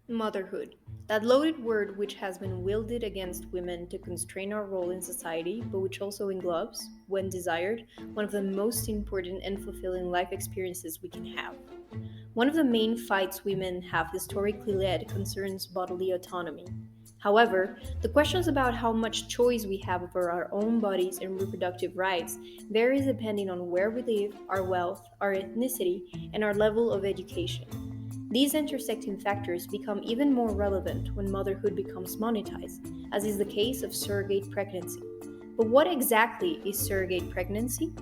Motherhood, that loaded word which has been wielded against women to constrain our role in society, but which also englobes, when desired, one of the most important and fulfilling life experiences we can have. One of the main fights women have historically led concerns bodily autonomy. However, the questions about how much choice we have over our own bodies and reproductive rights varies depending on where we live, our wealth, our ethnicity, and our level of education. These intersecting factors become even more relevant when motherhood becomes monetized, as is the case of surrogate pregnancy. But what exactly is surrogate pregnancy?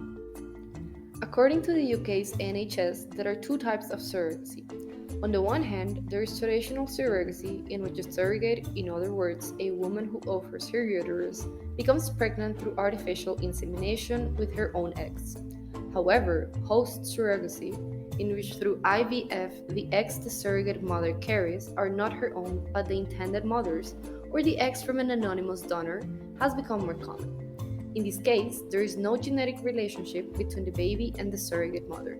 According to the UK's NHS, there are two types of surrogacy. On the one hand, there is traditional surrogacy, in which a surrogate, in other words, a woman who offers her uterus, becomes pregnant through artificial insemination with her own eggs. However, host surrogacy, in which through IVF the eggs the surrogate mother carries are not her own but the intended mother's, or the eggs from an anonymous donor, has become more common. In this case, there is no genetic relationship between the baby and the surrogate mother.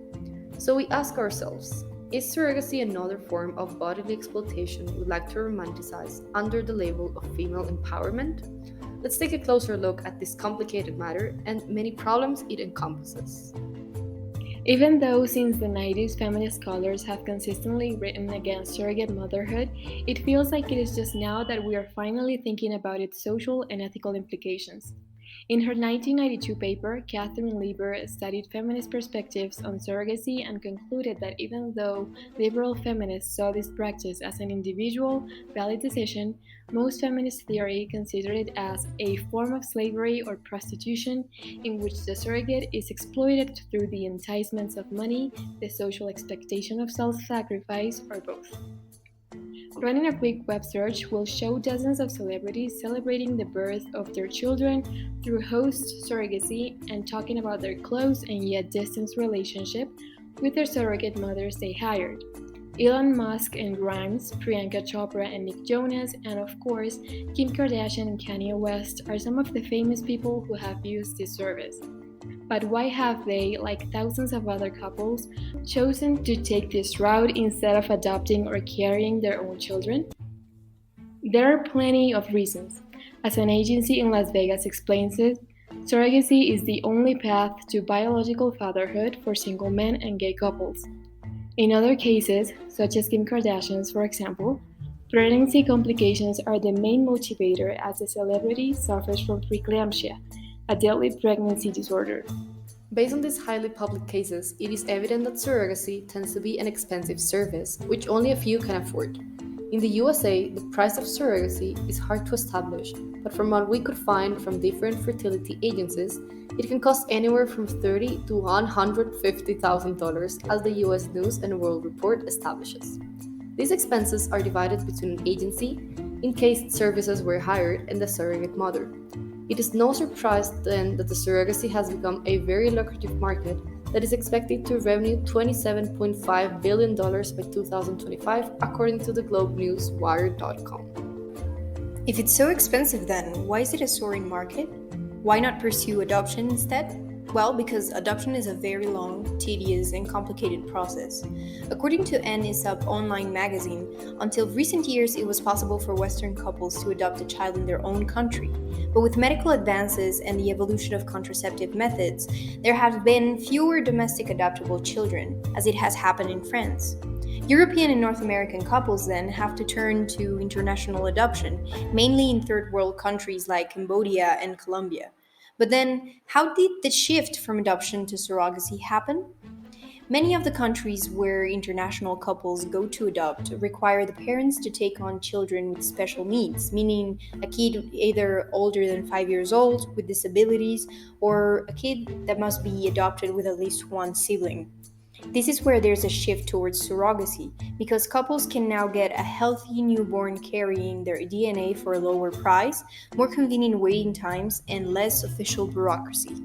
So we ask ourselves, is surrogacy another form of bodily exploitation we'd like to romanticize under the label of female empowerment? Let's take a closer look at this complicated matter and many problems it encompasses. Even though since the 90s feminist scholars have consistently written against surrogate motherhood, it feels like it is just now that we are finally thinking about its social and ethical implications. In her 1992 paper, Catherine Lieber studied feminist perspectives on surrogacy and concluded that even though liberal feminists saw this practice as an individual, valid decision, most feminist theory considered it as a form of slavery or prostitution in which the surrogate is exploited through the enticements of money, the social expectation of self sacrifice, or both. Running a quick web search will show dozens of celebrities celebrating the birth of their children through host surrogacy and talking about their close and yet distant relationship with their surrogate mothers they hired. Elon Musk and Grimes, Priyanka Chopra and Nick Jonas, and of course, Kim Kardashian and Kanye West are some of the famous people who have used this service. But why have they, like thousands of other couples, chosen to take this route instead of adopting or carrying their own children? There are plenty of reasons. As an agency in Las Vegas explains it, surrogacy is the only path to biological fatherhood for single men and gay couples. In other cases, such as Kim Kardashian's for example, pregnancy complications are the main motivator as the celebrity suffers from preeclampsia, a deadly pregnancy disorder. Based on these highly public cases, it is evident that surrogacy tends to be an expensive service, which only a few can afford. In the USA, the price of surrogacy is hard to establish, but from what we could find from different fertility agencies, it can cost anywhere from $30,000 to $150,000, as the US News and World Report establishes. These expenses are divided between an agency, in case services were hired, and the surrogate mother. It is no surprise then that the surrogacy has become a very lucrative market that is expected to revenue $27.5 billion by 2025, according to the GlobeNewsWire.com. If it's so expensive, then why is it a soaring market? Why not pursue adoption instead? Well, because adoption is a very long, tedious, and complicated process. According to NISUP online magazine, until recent years it was possible for Western couples to adopt a child in their own country. But with medical advances and the evolution of contraceptive methods, there have been fewer domestic adoptable children, as it has happened in France. European and North American couples then have to turn to international adoption, mainly in third world countries like Cambodia and Colombia. But then, how did the shift from adoption to surrogacy happen? Many of the countries where international couples go to adopt require the parents to take on children with special needs, meaning a kid either older than 5 years old with disabilities or a kid that must be adopted with at least one sibling. This is where there's a shift towards surrogacy, because couples can now get a healthy newborn carrying their DNA for a lower price, more convenient waiting times, and less official bureaucracy.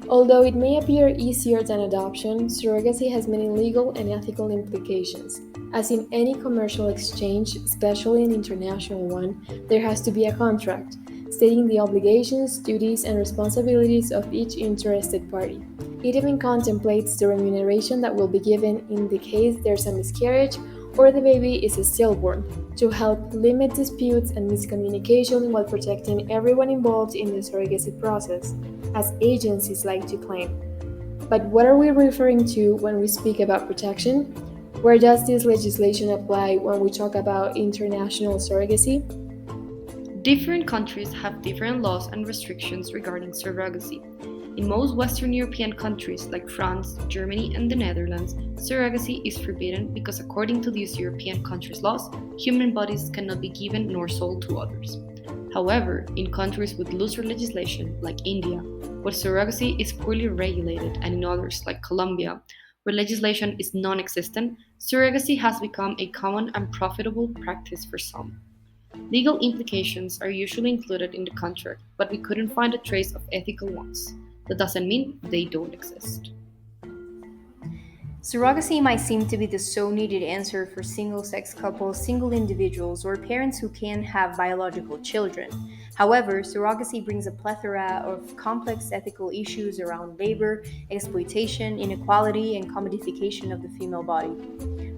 Although it may appear easier than adoption, surrogacy has many legal and ethical implications. As in any commercial exchange, especially an international one, there has to be a contract, stating the obligations, duties, and responsibilities of each interested party. It even contemplates the remuneration that will be given in the case there's a miscarriage or the baby is stillborn, to help limit disputes and miscommunication while protecting everyone involved in the surrogacy process, as agencies like to claim. But what are we referring to when we speak about protection? Where does this legislation apply when we talk about international surrogacy? Different countries have different laws and restrictions regarding surrogacy. In most Western European countries like France, Germany, and the Netherlands, surrogacy is forbidden because, according to these European countries' laws, human bodies cannot be given nor sold to others. However, in countries with looser legislation, like India, where surrogacy is poorly regulated, and in others, like Colombia, where legislation is non existent, surrogacy has become a common and profitable practice for some. Legal implications are usually included in the contract, but we couldn't find a trace of ethical ones. That doesn't mean they don't exist. Surrogacy might seem to be the so needed answer for single sex couples, single individuals, or parents who can't have biological children. However, surrogacy brings a plethora of complex ethical issues around labor, exploitation, inequality, and commodification of the female body.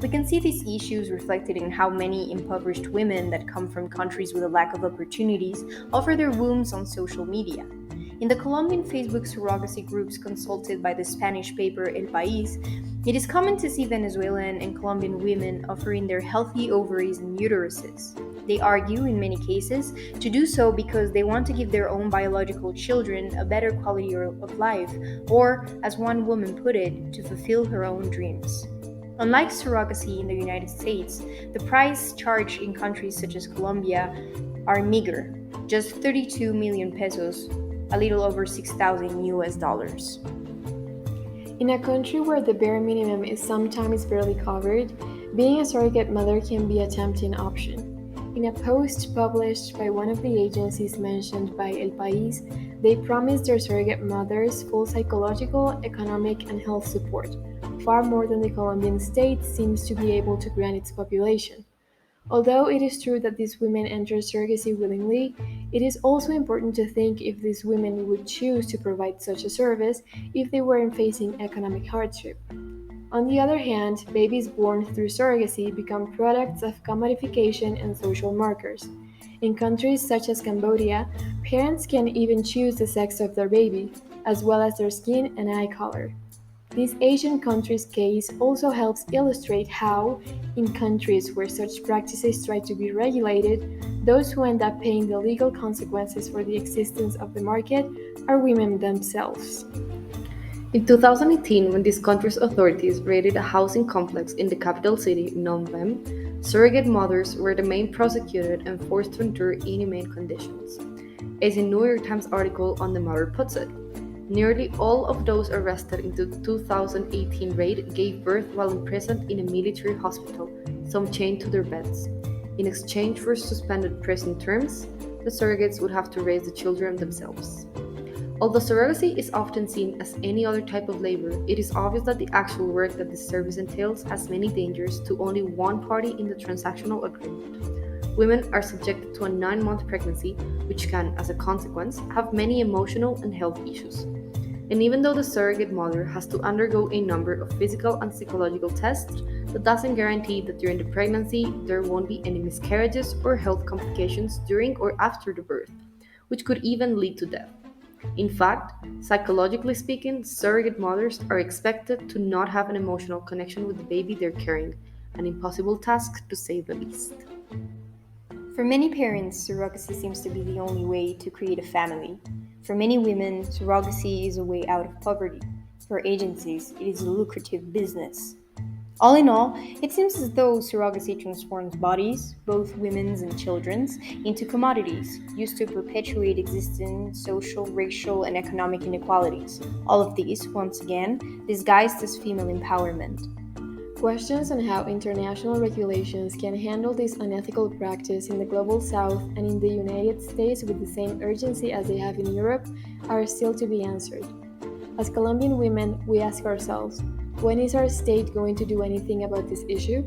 We can see these issues reflected in how many impoverished women that come from countries with a lack of opportunities offer their wombs on social media. In the Colombian Facebook surrogacy groups consulted by the Spanish paper El País, it is common to see Venezuelan and Colombian women offering their healthy ovaries and uteruses. They argue, in many cases, to do so because they want to give their own biological children a better quality of life, or, as one woman put it, to fulfill her own dreams. Unlike surrogacy in the United States, the price charged in countries such as Colombia are meager, just 32 million pesos, a little over 6,000 US dollars. In a country where the bare minimum is sometimes barely covered, being a surrogate mother can be a tempting option. In a post published by one of the agencies mentioned by El País, they promised their surrogate mothers full psychological, economic, and health support, far more than the Colombian state seems to be able to grant its population. Although it is true that these women enter surrogacy willingly, it is also important to think if these women would choose to provide such a service if they weren't facing economic hardship. On the other hand, babies born through surrogacy become products of commodification and social markers. In countries such as Cambodia, parents can even choose the sex of their baby, as well as their skin and eye color. This Asian country's case also helps illustrate how, in countries where such practices try to be regulated, those who end up paying the legal consequences for the existence of the market are women themselves. In 2018, when this country's authorities raided a housing complex in the capital city, Phnom Penh, surrogate mothers were the main prosecuted and forced to endure inhumane conditions. As a New York Times article on the matter puts it, nearly all of those arrested in the 2018 raid gave birth while imprisoned in a military hospital, some chained to their beds. In exchange for suspended prison terms, the surrogates would have to raise the children themselves. Although surrogacy is often seen as any other type of labor, it is obvious that the actual work that this service entails has many dangers to only one party in the transactional agreement. Women are subjected to a 9-month pregnancy, which can, as a consequence, have many emotional and health issues. And even though the surrogate mother has to undergo a number of physical and psychological tests, that doesn't guarantee that during the pregnancy there won't be any miscarriages or health complications during or after the birth, which could even lead to death. In fact, psychologically speaking, surrogate mothers are expected to not have an emotional connection with the baby they're carrying, an impossible task to say the least. For many parents, surrogacy seems to be the only way to create a family. For many women, surrogacy is a way out of poverty. For agencies, it is a lucrative business. All in all, it seems as though surrogacy transforms bodies, both women's and children's, into commodities, used to perpetuate existing social, racial, and economic inequalities. All of these, once again, disguised as female empowerment. Questions on how international regulations can handle this unethical practice in the global south and in the United States with the same urgency as they have in Europe are still to be answered. As Colombian women, we ask ourselves, when is our state going to do anything about this issue?